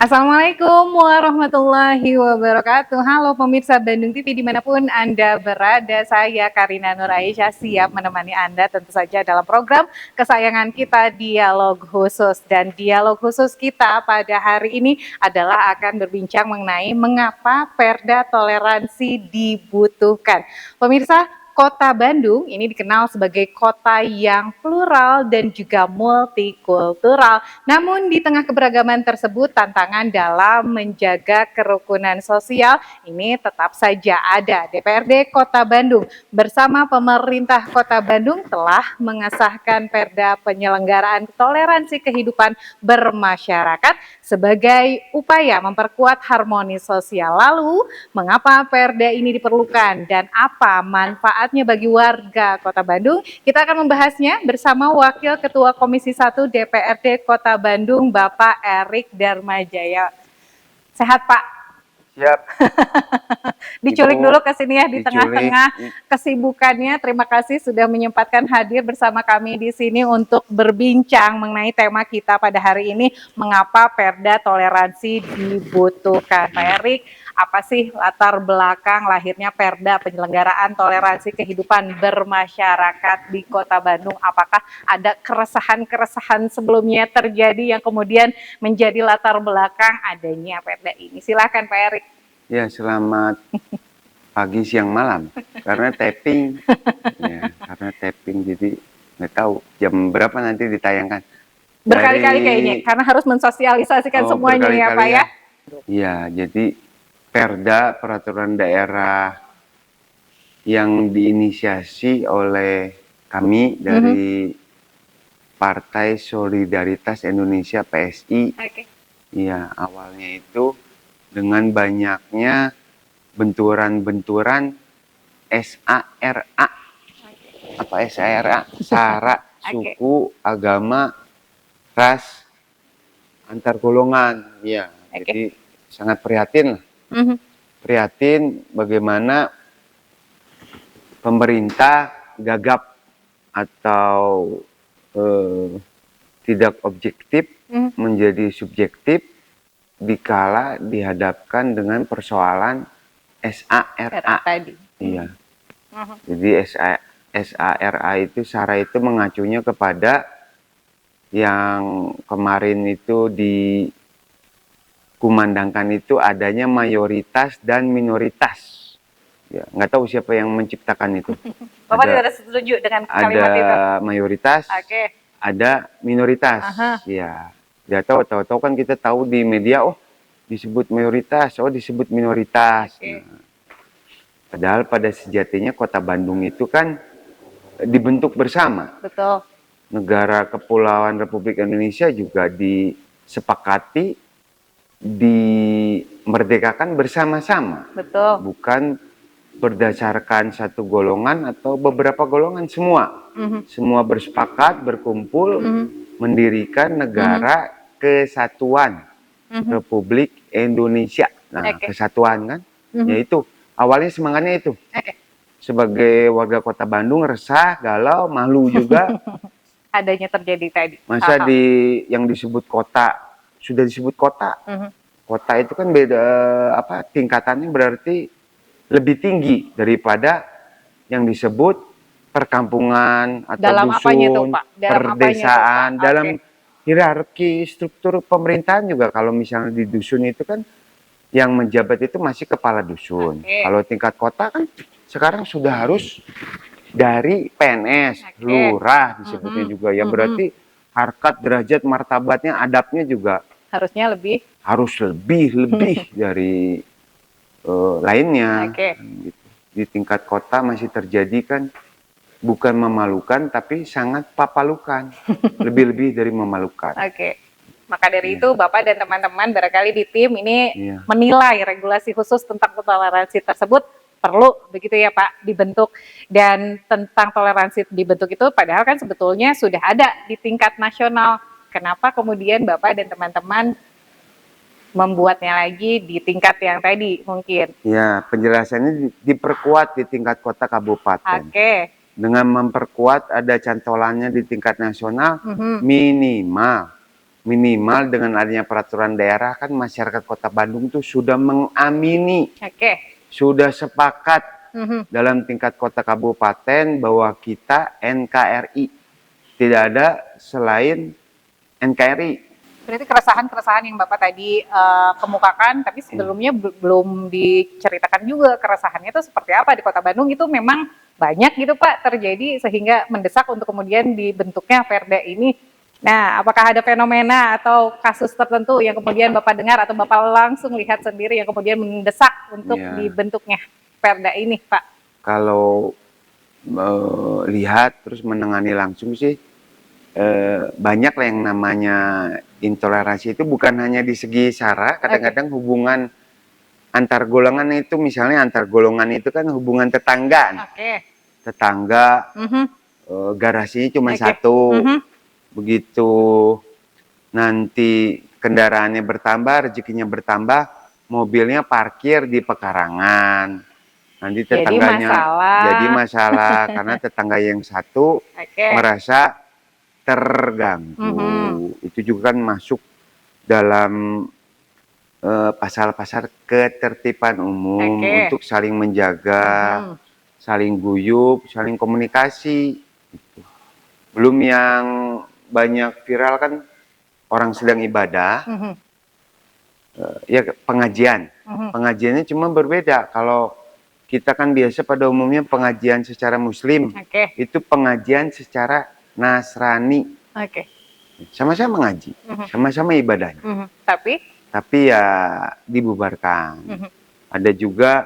Assalamualaikum warahmatullahi wabarakatuh. Halo pemirsa Bandung TV dimanapun Anda berada, saya Karina Nur Aisyah siap menemani Anda tentu saja dalam program kesayangan kita Dialog Khusus. Dan dialog khusus kita pada hari ini adalah akan berbincang mengenai mengapa Perda toleransi dibutuhkan. Pemirsa, Kota Bandung ini dikenal sebagai kota yang plural dan juga multikultural. Namun di tengah keberagaman tersebut, tantangan dalam menjaga kerukunan sosial ini tetap saja ada. DPRD Kota Bandung bersama pemerintah Kota Bandung telah mengesahkan Perda penyelenggaraan toleransi kehidupan bermasyarakat sebagai upaya memperkuat harmoni sosial. Lalu, mengapa Perda ini diperlukan dan apa manfaatnya bagi warga Kota Bandung? Kita akan membahasnya bersama Wakil Ketua Komisi 1 DPRD Kota Bandung, Bapak Erik Darmajaya. Sehat, Pak? Siap. Diculik Ibu, dulu ke sini ya di diculik. tengah-tengah kesibukannya. Terima kasih sudah menyempatkan hadir bersama kami di sini untuk berbincang mengenai tema kita pada hari ini, mengapa Perda toleransi dibutuhkan. Pak Erik, apa sih latar belakang lahirnya Perda penyelenggaraan toleransi kehidupan bermasyarakat di Kota Bandung? Apakah ada keresahan-keresahan sebelumnya terjadi yang kemudian menjadi latar belakang adanya Perda ini? Silakan Pak Erik. Ya, selamat pagi, siang, malam. Karena tapping, ya, karena tapping jadi nggak tahu jam berapa nanti ditayangkan. Berkali-kali kayaknya, karena harus mensosialisasikan semuanya ya Pak ya. Iya, jadi Perda peraturan daerah yang diinisiasi oleh kami dari Partai Solidaritas Indonesia PSI. Iya, awalnya itu dengan banyaknya benturan-benturan SARA. Apa SARA? Sara, suku, agama, ras, antar golongan. Ya, jadi sangat prihatin lah. Prihatin bagaimana pemerintah gagap atau tidak objektif menjadi subjektif dikala dihadapkan dengan persoalan SARA tadi. Iya. Jadi SARA itu SARA itu mengacunya kepada yang kemarin itu dikumandangkan itu adanya mayoritas dan minoritas. Ya, nggak tahu siapa yang menciptakan itu. Bapak tidak setuju dengan kalimat itu? Ada mayoritas, ada minoritas. Ya. Ya tahu kan kita tahu di media, oh disebut mayoritas, oh disebut minoritas. Nah, padahal pada sejatinya Kota Bandung itu kan dibentuk bersama. Betul. Negara Kepulauan Republik Indonesia juga disepakati, dimerdekakan bersama-sama. Betul. Bukan berdasarkan satu golongan atau beberapa golongan, semua. Semua bersepakat, berkumpul, mendirikan negara kesatuan Republik Indonesia. Nah, kesatuan kan, yaitu awalnya semangatnya itu. Sebagai warga Kota Bandung resah, galau, malu juga. Adanya terjadi tadi. Masa yang disebut kota, sudah disebut kota. Kota itu kan beda, apa tingkatannya berarti lebih tinggi daripada yang disebut perkampungan atau dalam dusun, perdesaan, dalam hierarki struktur pemerintahan juga. Kalau misalnya di dusun itu kan yang menjabat itu masih kepala dusun. Kalau tingkat kota kan sekarang sudah harus dari PNS, lurah disebutnya juga ya. Berarti harkat, derajat, martabatnya, adabnya juga harusnya lebih. Harus lebih dari lainnya. Gitu. Di tingkat kota masih terjadi kan, bukan memalukan tapi sangat papalukan. Lebih-lebih dari memalukan. Maka dari itu Bapak dan teman-teman barangkali di tim ini menilai regulasi khusus tentang toleransi tersebut perlu begitu ya Pak dibentuk. Dan tentang toleransi dibentuk itu padahal kan sebetulnya sudah ada di tingkat nasional. Kenapa kemudian Bapak dan teman-teman membuatnya lagi di tingkat yang tadi mungkin? Ya, penjelasannya diperkuat di tingkat kota kabupaten. Dengan memperkuat ada cantolannya di tingkat nasional, minimal minimal dengan adanya peraturan daerah kan masyarakat Kota Bandung tuh sudah mengamini, sudah sepakat dalam tingkat kota kabupaten bahwa kita NKRI. Tidak ada selain NKRI. Berarti keresahan-keresahan yang Bapak tadi kemukakan, tapi sebelumnya belum diceritakan juga keresahannya itu seperti apa di Kota Bandung. Itu memang banyak gitu Pak terjadi sehingga mendesak untuk kemudian dibentuknya Perda ini. Nah, apakah ada fenomena atau kasus tertentu yang kemudian Bapak dengar atau Bapak langsung lihat sendiri yang kemudian mendesak untuk dibentuknya Perda ini, Pak? Kalau lihat terus menangani langsung sih, banyak lah yang namanya intoleransi itu bukan hanya di segi sara, kadang-kadang hubungan antar golongan itu, misalnya antar golongan itu kan hubungan tetangga. Tetangga, garasinya cuma satu, begitu nanti kendaraannya bertambah, rezekinya bertambah, mobilnya parkir di pekarangan. Nanti tetangganya jadi masalah karena tetangga yang satu merasa terganggu. Itu juga kan masuk dalam pasal-pasal ketertiban umum untuk saling menjaga, saling guyup, saling komunikasi. Belum yang banyak viral kan orang sedang ibadah, ya pengajian. Pengajiannya cuma berbeda. Kalau kita kan biasa pada umumnya pengajian secara Muslim, itu pengajian secara Nasrani. Sama-sama ngaji, sama-sama ibadahnya. Tapi ya dibubarkan. Ada juga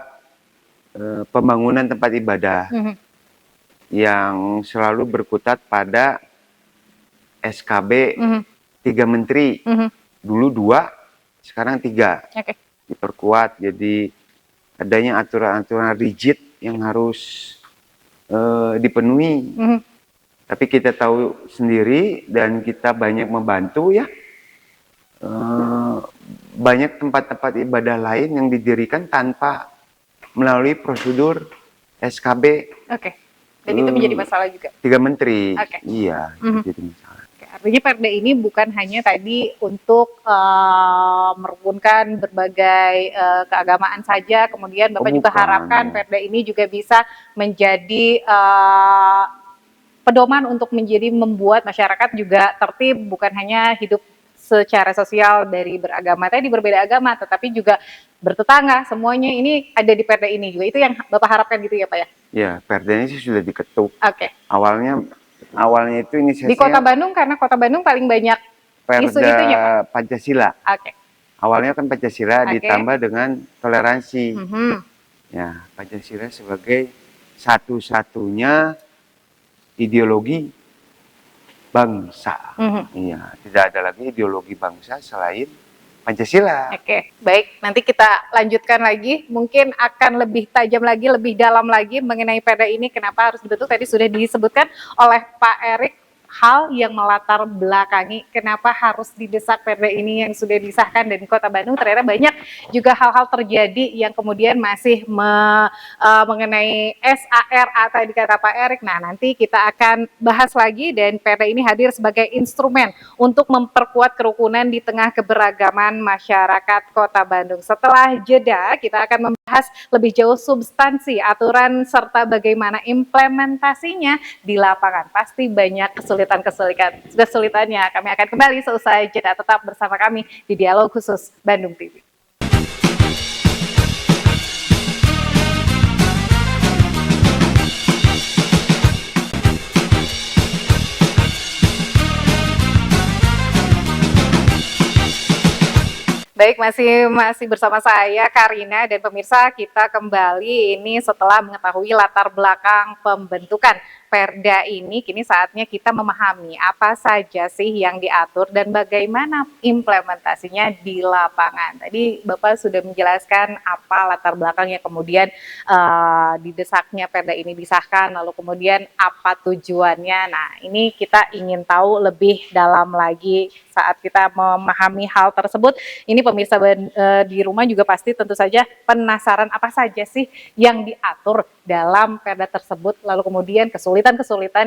pembangunan tempat ibadah yang selalu berkutat pada SKB 3 menteri. Dulu 2, sekarang 3. Diperkuat, jadi adanya aturan-aturan rigid yang harus dipenuhi. Tapi kita tahu sendiri dan kita banyak membantu ya. Banyak tempat-tempat ibadah lain yang didirikan tanpa melalui prosedur SKB. Jadi itu menjadi masalah juga. 3 menteri. Iya, jadi masalah. Artinya Perda ini bukan hanya tadi untuk merukunkan berbagai keagamaan saja, kemudian Bapak juga harapkan Perda ini juga bisa menjadi pedoman untuk menjadi membuat masyarakat juga tertib, bukan hanya hidup secara sosial dari beragama tadi, berbeda agama, tetapi juga bertetangga, semuanya ini ada di Perda ini juga. Itu yang Bapak harapkan gitu ya Pak ya? Ya, Perda ini sih sudah diketuk. Awalnya itu inisiasinya di Kota Bandung, karena Kota Bandung paling banyak isu itunya Pak. Pancasila. Awalnya kan Pancasila ditambah dengan toleransi. Ya, Pancasila sebagai satu-satunya ideologi bangsa. Iya, tidak ada lagi ideologi bangsa selain Pancasila. Baik, nanti kita lanjutkan lagi, mungkin akan lebih tajam lagi, lebih dalam lagi mengenai Perda ini, kenapa harus dibentuk. Tadi sudah disebutkan oleh Pak Erik hal yang melatar belakangi kenapa harus didesak Perda ini yang sudah disahkan dan di Kota Bandung. Ternyata banyak juga hal-hal terjadi yang kemudian masih mengenai SARA tadi kata Pak Erik. Nah, nanti kita akan bahas lagi dan Perda ini hadir sebagai instrumen untuk memperkuat kerukunan di tengah keberagaman masyarakat Kota Bandung. Setelah jeda, kita akan membahas lebih jauh substansi aturan serta bagaimana implementasinya di lapangan. Pasti banyak kesulitannya. Kami akan kembali seusai jeda. Tetap bersama kami di Dialog Khusus Bandung TV. Baik, masih bersama saya Karina dan pemirsa, kita kembali ini setelah mengetahui latar belakang pembentukan Perda ini. Kini saatnya kita memahami apa saja sih yang diatur dan bagaimana implementasinya di lapangan. Tadi Bapak sudah menjelaskan apa latar belakangnya, kemudian didesaknya Perda ini disahkan, lalu kemudian apa tujuannya. Nah, ini kita ingin tahu lebih dalam lagi saat kita memahami hal tersebut. Ini pemirsa di rumah juga pasti tentu saja penasaran apa saja sih yang diatur dalam Perda tersebut, lalu kemudian kesulitan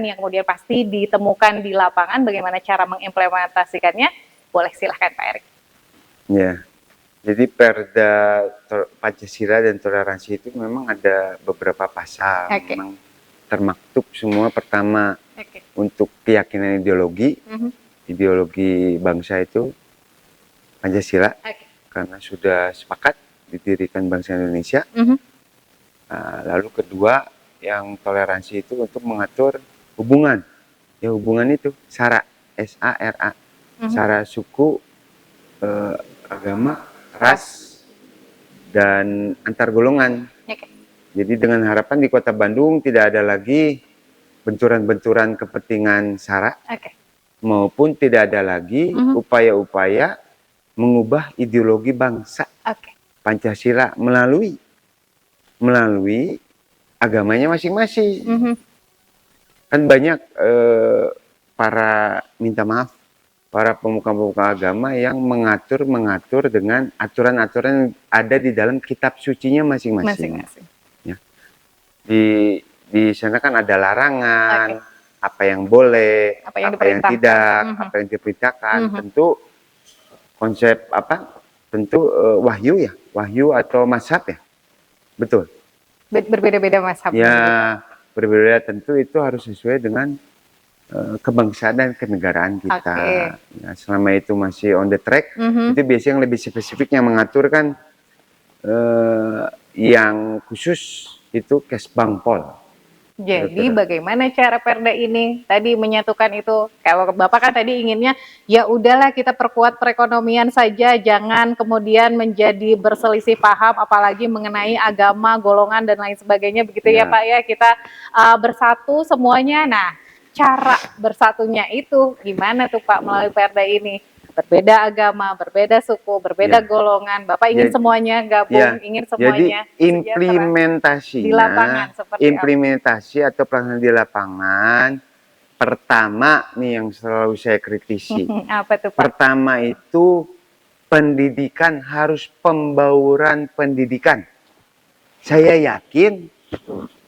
yang kemudian pasti ditemukan di lapangan, bagaimana cara mengimplementasikannya. Boleh silahkan Pak Erik. Ya, jadi Perda Pancasila dan toleransi itu memang ada beberapa pasal, Oke. memang termaktub semua. Pertama, Oke. untuk keyakinan ideologi, ideologi bangsa itu Pancasila, Oke. karena sudah sepakat didirikan bangsa Indonesia. Lalu kedua, yang toleransi itu untuk mengatur hubungan, ya hubungan itu SARA, SARA, SARA suku, agama, ras, dan antar golongan. Oke. Jadi dengan harapan di Kota Bandung tidak ada lagi benturan-benturan kepentingan SARA, Oke. maupun tidak ada lagi upaya-upaya mengubah ideologi bangsa Oke. Pancasila melalui agamanya masing-masing. Kan banyak para pemuka-pemuka agama yang mengatur dengan aturan-aturan yang ada di dalam kitab sucinya masing-masing. Ya. Di sana kan ada larangan, apa yang boleh, apa yang tidak, apa yang diperintahkan. Tentu konsep tentu wahyu atau mazhab ya, betul. Berbeda-beda mazhab. Ya, berbeda tentu itu harus sesuai dengan kebangsaan dan kenegaraan kita. Ya, selama itu masih on the track, itu biasanya yang lebih spesifik yang mengatur kan yang khusus itu Kesbangpol. Jadi bagaimana cara Perda ini tadi menyatukan itu? Kalau Bapak kan tadi inginnya ya udahlah kita perkuat perekonomian saja, jangan kemudian menjadi berselisih paham apalagi mengenai agama, golongan dan lain sebagainya begitu ya Pak ya, kita bersatu semuanya. Nah, cara bersatunya itu gimana tuh Pak melalui Perda ini? Berbeda agama, berbeda suku, berbeda golongan. Bapak ingin semuanya gabung, ingin semuanya. Jadi implementasinya, di lapangan seperti implementasi atau pelaksanaan di lapangan, pertama nih yang selalu saya kritisi. Apa tuh Pak? Pertama itu pendidikan harus pembauran pendidikan. Saya yakin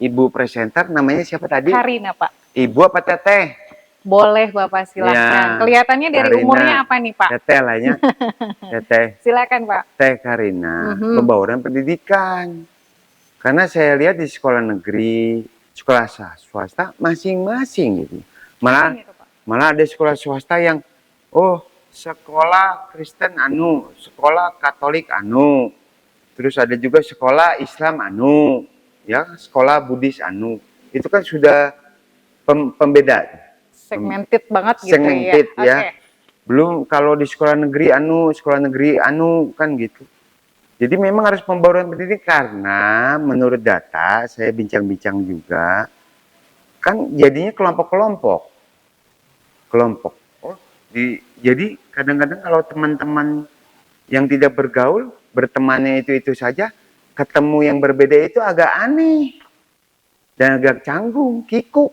Ibu presenter namanya siapa tadi? Karina Pak. Ibu apa Teteh? Boleh Bapak silahkan. Kelihatannya dari Karina, umurnya apa nih Pak? Teteh lahnya. Teteh. Silakan Pak. Teh Karina, pembauran pendidikan. Karena saya lihat di sekolah negeri, sekolah swasta masing-masing gitu. Malah ada sekolah swasta yang sekolah Kristen sekolah Katolik terus ada juga sekolah Islam ya sekolah Buddhis Itu kan sudah pembeda. Segmented banget gitu ya. Belum kalau di sekolah negeri kan gitu. Jadi memang harus pembauran pendidikan karena menurut data saya bincang-bincang juga kan jadinya kelompok. Jadi kadang-kadang kalau teman-teman yang tidak bergaul bertemannya itu saja, ketemu yang berbeda itu agak aneh dan agak canggung, kikuk.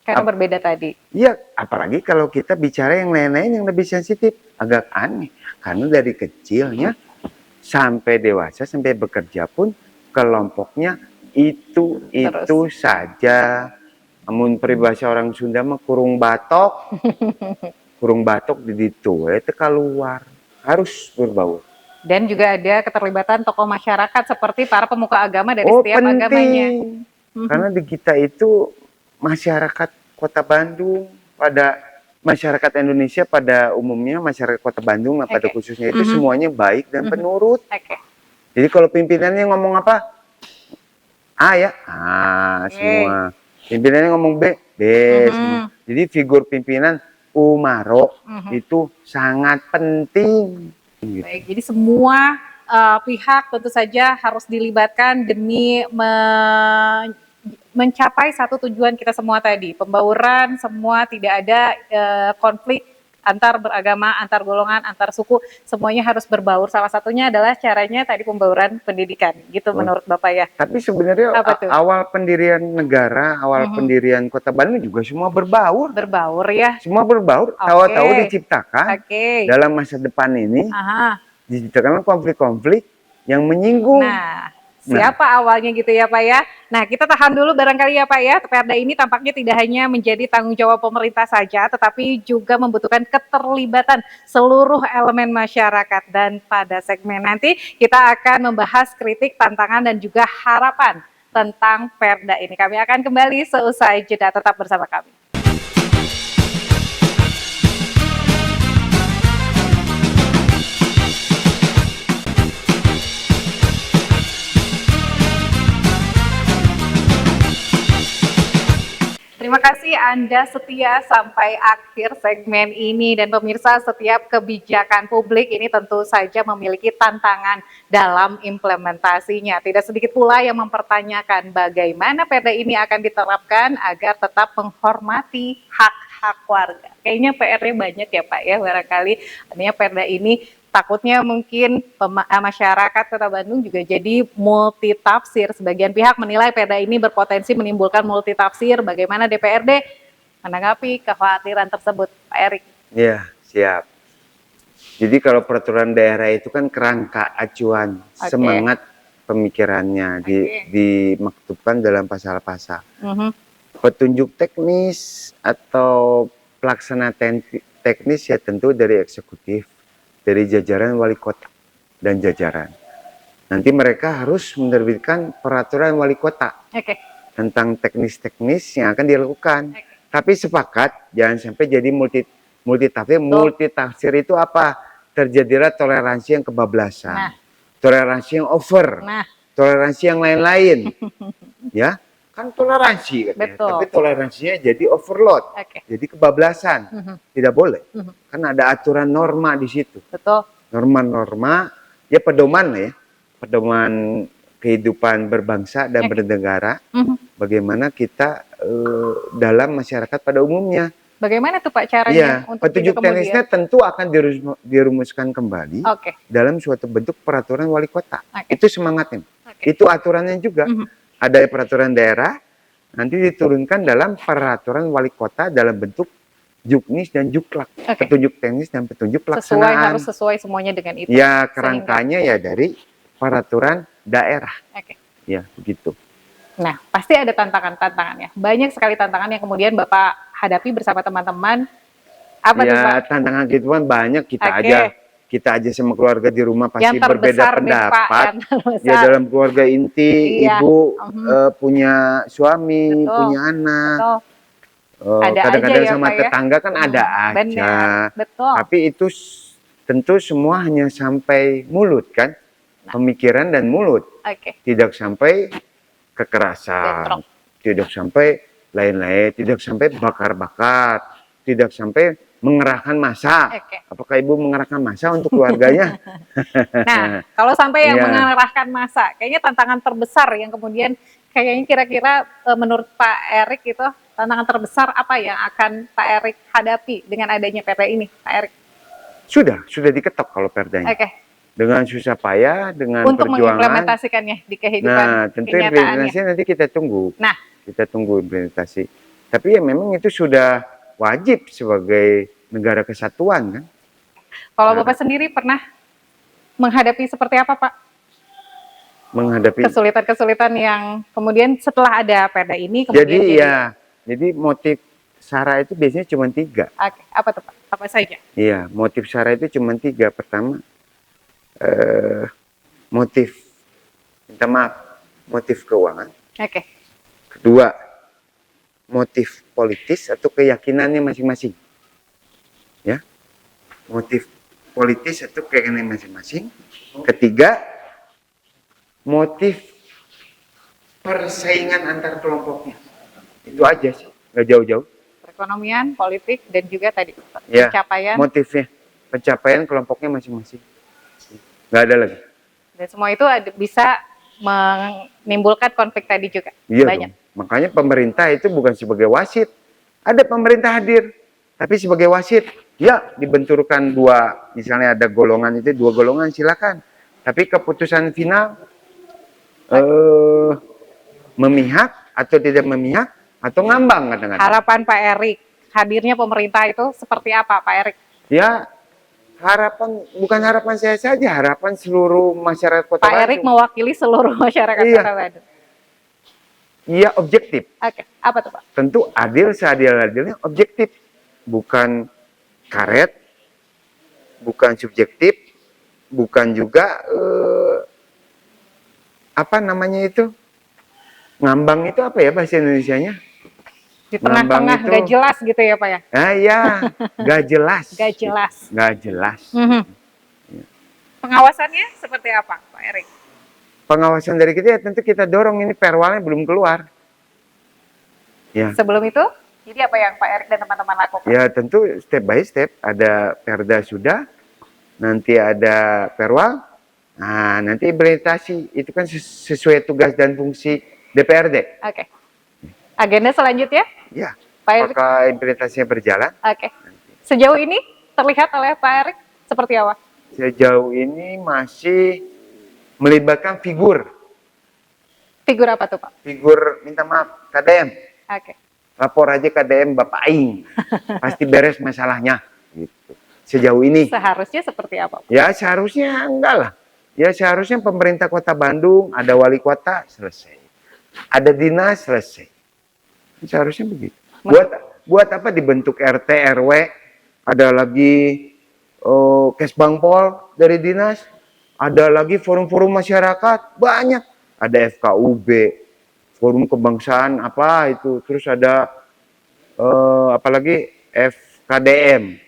Karena berbeda tadi. Iya, apalagi kalau kita bicara yang lain-lain yang lebih sensitif, agak aneh. Karena dari kecilnya sampai dewasa, sampai bekerja pun kelompoknya itu saja. Namun peribahasa orang Sunda mah kurung batok di situ, itu keluar. Harus berbaur. Dan juga ada keterlibatan tokoh masyarakat seperti para pemuka agama dari setiap agamanya. Karena di kita itu masyarakat Kota Bandung, pada masyarakat Indonesia pada umumnya, masyarakat Kota Bandung pada khususnya itu semuanya baik dan penurut. Jadi kalau pimpinannya ngomong apa? A ya, semua. Pimpinannya ngomong B, semua. Jadi figur pimpinan Umaro itu sangat penting. Baik, jadi semua pihak tentu saja harus dilibatkan demi mencapai satu tujuan kita semua tadi, pembauran, semua tidak ada konflik antar beragama, antar golongan, antar suku, semuanya harus berbaur. Salah satunya adalah caranya tadi pembauran pendidikan, gitu menurut Bapak ya. Tapi sebenarnya awal pendirian negara, awal pendirian Kota Bandung juga semua berbaur. Berbaur ya. Semua berbaur, tahu-tahu diciptakan dalam masa depan ini, diciptakan konflik-konflik yang menyinggung. Nah, siapa awalnya gitu ya Pak ya. Nah kita tahan dulu barangkali ya Pak ya, Perda ini tampaknya tidak hanya menjadi tanggung jawab pemerintah saja, tetapi juga membutuhkan keterlibatan seluruh elemen masyarakat. Dan pada segmen nanti kita akan membahas kritik, tantangan, dan juga harapan tentang Perda ini. Kami akan kembali seusai jeda, tetap bersama kami. Terima kasih Anda setia sampai akhir segmen ini, dan pemirsa, setiap kebijakan publik ini tentu saja memiliki tantangan dalam implementasinya. Tidak sedikit pula yang mempertanyakan bagaimana Perda ini akan diterapkan agar tetap menghormati hak-hak warga. Kayaknya PR-nya banyak ya Pak ya, barangkali artinya Perda ini takutnya mungkin masyarakat Kota Bandung juga jadi multitafsir. Sebagian pihak menilai Perda ini berpotensi menimbulkan multitafsir. Bagaimana DPRD menanggapi kekhawatiran tersebut, Pak Erik? Ya, siap. Jadi kalau peraturan daerah itu kan kerangka acuan, semangat pemikirannya dimaktubkan dalam pasal-pasal. Petunjuk teknis atau pelaksana teknis ya tentu dari eksekutif, dari jajaran wali kota dan jajaran. Nanti mereka harus menerbitkan peraturan wali kota tentang teknis-teknis yang akan dilakukan. Tapi sepakat jangan sampai jadi multitafsir. Multitafsir itu apa? Terjadilah toleransi yang kebablasan, toleransi yang over, toleransi yang lain-lain. Ya, kan toleransi katanya, tapi toleransinya jadi overload, jadi kebablasan. Tidak boleh, kan ada aturan norma di situ. Norma-norma ya, pedoman ya, pedoman kehidupan berbangsa dan bernegara. Bagaimana kita dalam masyarakat pada umumnya. Bagaimana tuh Pak caranya? Untuk petunjuk teknisnya tentu akan dirumuskan kembali dalam suatu bentuk peraturan wali kota. Itu semangatnya. Itu aturannya juga. Ada peraturan daerah, nanti diturunkan dalam peraturan wali kota dalam bentuk juknis dan juklak, petunjuk teknis dan petunjuk pelaksanaan. Harus sesuai semuanya dengan itu. Ya, kerangkanya ya dari peraturan daerah. Ya, begitu. Nah, pasti ada tantangan-tantangannya. Banyak sekali tantangan yang kemudian Bapak hadapi bersama teman-teman. Apa tuh Pak? Tantangan gitu kan banyak, kita aja sama keluarga di rumah pasti berbeda pendapat. Ya, dalam keluarga inti, ibu punya suami, punya anak. Kadang-kadang sama tetangga kan ada aja. Tapi itu tentu semua hanya sampai mulut kan, pemikiran dan mulut. Tidak sampai kekerasan, tidak sampai lain-lain, tidak sampai bakar-bakar, tidak sampai mengerahkan massa. Apakah Ibu mengerahkan massa untuk keluarganya? Nah, kalau sampai yang mengerahkan massa, kayaknya tantangan terbesar yang kemudian kayaknya kira-kira menurut Pak Erik itu tantangan terbesar apa yang akan Pak Erik hadapi dengan adanya Perda ini, Pak Erik? Sudah diketok kalau Perdanya. Dengan susah payah, dengan untuk perjuangan. mengimplementasikannya di kehidupan. Nah, tentu implementasinya nanti kita tunggu. Kita tunggu implementasi. Tapi ya memang itu sudah wajib sebagai negara kesatuan kan. Kalau Bapak sendiri pernah menghadapi seperti apa Pak? Menghadapi kesulitan-kesulitan yang kemudian setelah ada Perda ini kemudian jadi motif SARA itu biasanya cuma 3. Apa tuh Pak? Apa saja? Iya, motif SARA itu cuma 3. Pertama, motif keuangan. Kedua, motif politis atau keyakinannya masing-masing. Ya, motif politis atau keyakinan masing-masing. Ketiga, motif persaingan antar kelompoknya. Itu aja sih, nggak jauh-jauh. Perekonomian, politik, dan juga tadi pencapaian. Motifnya, pencapaian kelompoknya masing-masing. Nggak ada lagi. Dan semua itu bisa menimbulkan konflik tadi juga. Iya, banyak. Makanya pemerintah itu bukan sebagai wasit. Ada pemerintah hadir, tapi sebagai wasit, ya dibenturkan misalnya ada golongan itu 2 golongan silakan. Tapi keputusan final memihak atau tidak memihak atau ngambang kadang-kadang. Harapan Pak Erik hadirnya pemerintah itu seperti apa Pak Erik? Ya, bukan harapan saya saja, harapan seluruh masyarakat Kota Pak Erik Bandung. mewakili seluruh masyarakat Iya. Kota Bandung. Iya, objektif. Oke, apa tuh Pak? Tentu adil seadil-adilnya, objektif. Bukan karet, bukan subjektif, bukan juga apa namanya itu? Ngambang itu apa ya bahasa Indonesianya? Di tengah-tengah itu- nggak jelas gitu ya Pak ya? Ah iya, gak jelas. Nggak jelas. Gak jelas. Mhm. Pengawasannya seperti apa Pak Erik? Pengawasan dari kita ya tentu kita dorong, ini perwalnya belum keluar. Ya. Sebelum itu, jadi apa yang Pak Erik dan teman-teman lakukan? Ya tentu step by step, ada perda sudah, nanti ada perwal, nah nanti implementasi, itu kan sesuai tugas dan fungsi DPRD. Oke. Agenda selanjutnya, Ya, Pak Erik? apakah implementasinya berjalan? Oke. Sejauh ini terlihat oleh Pak Erik seperti apa? Sejauh ini masih melibatkan figur, Figur apa tuh Pak? figur minta maaf, KDM. Oke. Lapor aja KDM Bapak Aing, pasti beres masalahnya. Gitu. Sejauh ini. Seharusnya seperti apa Pak? Ya seharusnya enggak lah. Ya seharusnya pemerintah Kota Bandung, ada wali kota, selesai. Ada dinas, selesai. Seharusnya begitu. Buat apa dibentuk RT, RW, ada lagi Kesbangpol dari dinas, ada lagi forum-forum masyarakat, banyak. Ada FKUB, forum kebangsaan apa itu, terus ada apalagi FKDM,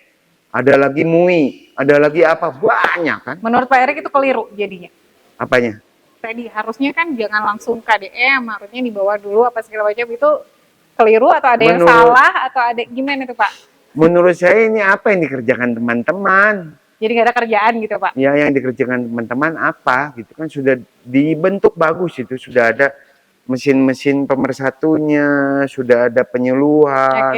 ada lagi MUI, ada lagi apa, banyak kan. Menurut Pak Erik itu keliru jadinya. Apanya? Tadi harusnya kan jangan langsung KDM, harusnya dibawa dulu apa segala macam, itu keliru atau ada yang salah atau ada gimana tuh Pak? Menurut saya ini apa yang dikerjakan teman-teman? Jadi nggak ada kerjaan gitu Pak? Ya yang dikerjakan teman-teman apa gitu kan, sudah dibentuk bagus, itu sudah ada mesin-mesin pemersatunya, sudah ada penyeluhan,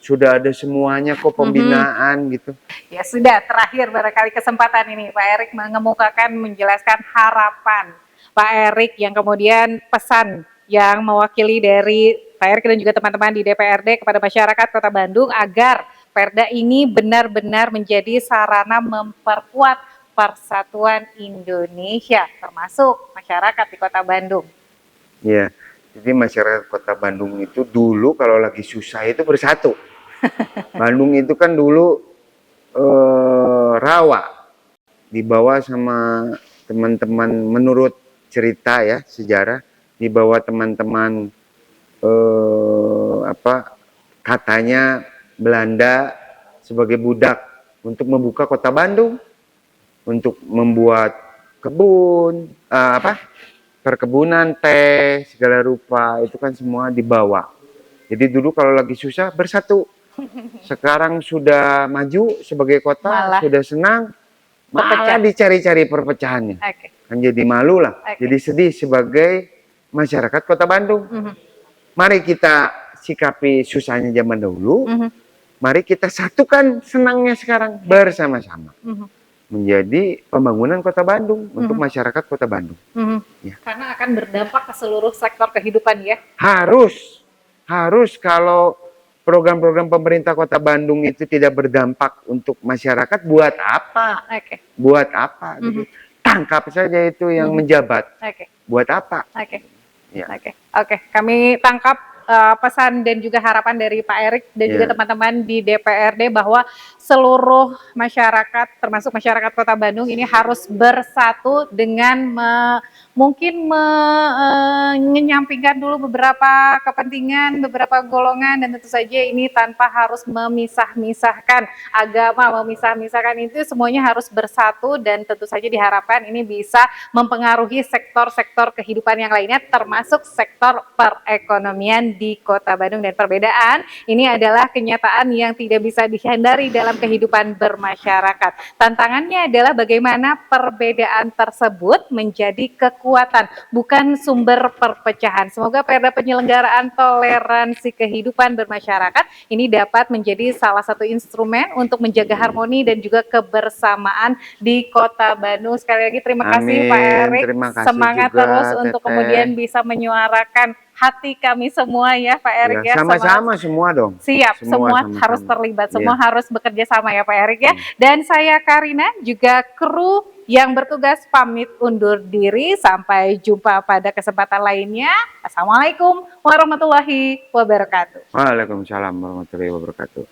sudah ada semuanya kok, pembinaan gitu. Ya sudah, terakhir barangkali kesempatan ini Pak Erik mengemukakan, menjelaskan harapan Pak Erik yang kemudian pesan yang mewakili dari Pak Erik dan juga teman-teman di DPRD kepada masyarakat Kota Bandung agar Perda ini benar-benar menjadi sarana memperkuat persatuan Indonesia, termasuk masyarakat di Kota Bandung. Ya, jadi masyarakat Kota Bandung itu dulu kalau lagi susah itu bersatu. Bandung itu kan dulu rawa, dibawa sama teman-teman, menurut cerita ya, sejarah, dibawa teman-teman katanya Belanda sebagai budak untuk membuka Kota Bandung, untuk membuat kebun, perkebunan teh segala rupa, itu kan semua dibawa. Jadi dulu kalau lagi susah bersatu. Sekarang sudah maju sebagai kota, sudah senang, malah dicari-cari perpecahannya. Kan jadi malu lah, jadi sedih sebagai masyarakat Kota Bandung. Mari kita sikapi susahnya zaman dahulu, mari kita satukan senangnya sekarang bersama-sama. Menjadi pembangunan Kota Bandung untuk masyarakat Kota Bandung. Ya. Karena akan berdampak ke seluruh sektor kehidupan ya. Harus kalau program-program pemerintah Kota Bandung itu tidak berdampak untuk masyarakat, buat apa? Buat apa? Tangkap saja itu yang menjabat. Buat apa? Oke. Kami tangkap pesan dan juga harapan dari Pak Erik dan juga teman-teman di DPRD bahwa seluruh masyarakat, termasuk masyarakat Kota Bandung ini harus bersatu dengan mungkin menyampingkan dulu beberapa kepentingan, beberapa golongan, dan tentu saja ini tanpa harus memisah-misahkan agama, memisah-misahkan, itu semuanya harus bersatu, dan tentu saja diharapkan ini bisa mempengaruhi sektor-sektor kehidupan yang lainnya termasuk sektor perekonomian di Kota Bandung. Dan perbedaan ini adalah kenyataan yang tidak bisa dihindari dalam kehidupan bermasyarakat. Tantangannya adalah bagaimana perbedaan tersebut menjadi kekuatan, bukan sumber perpecahan. Semoga perda penyelenggaraan toleransi kehidupan bermasyarakat ini dapat menjadi salah satu instrumen untuk menjaga harmoni dan juga kebersamaan di Kota Bandung. Sekali lagi terima kasih Pak Erik. Semangat juga, terus untuk kemudian bisa menyuarakan hati kami semua ya Pak Erik ya. Sama-sama semua dong. Siap, semua sama-sama. harus terlibat, semua Iya. harus bekerja sama ya Pak Erik ya. Dan saya Karina juga kru yang bertugas pamit undur diri. Sampai jumpa pada kesempatan lainnya. Assalamualaikum warahmatullahi wabarakatuh. Waalaikumsalam warahmatullahi wabarakatuh.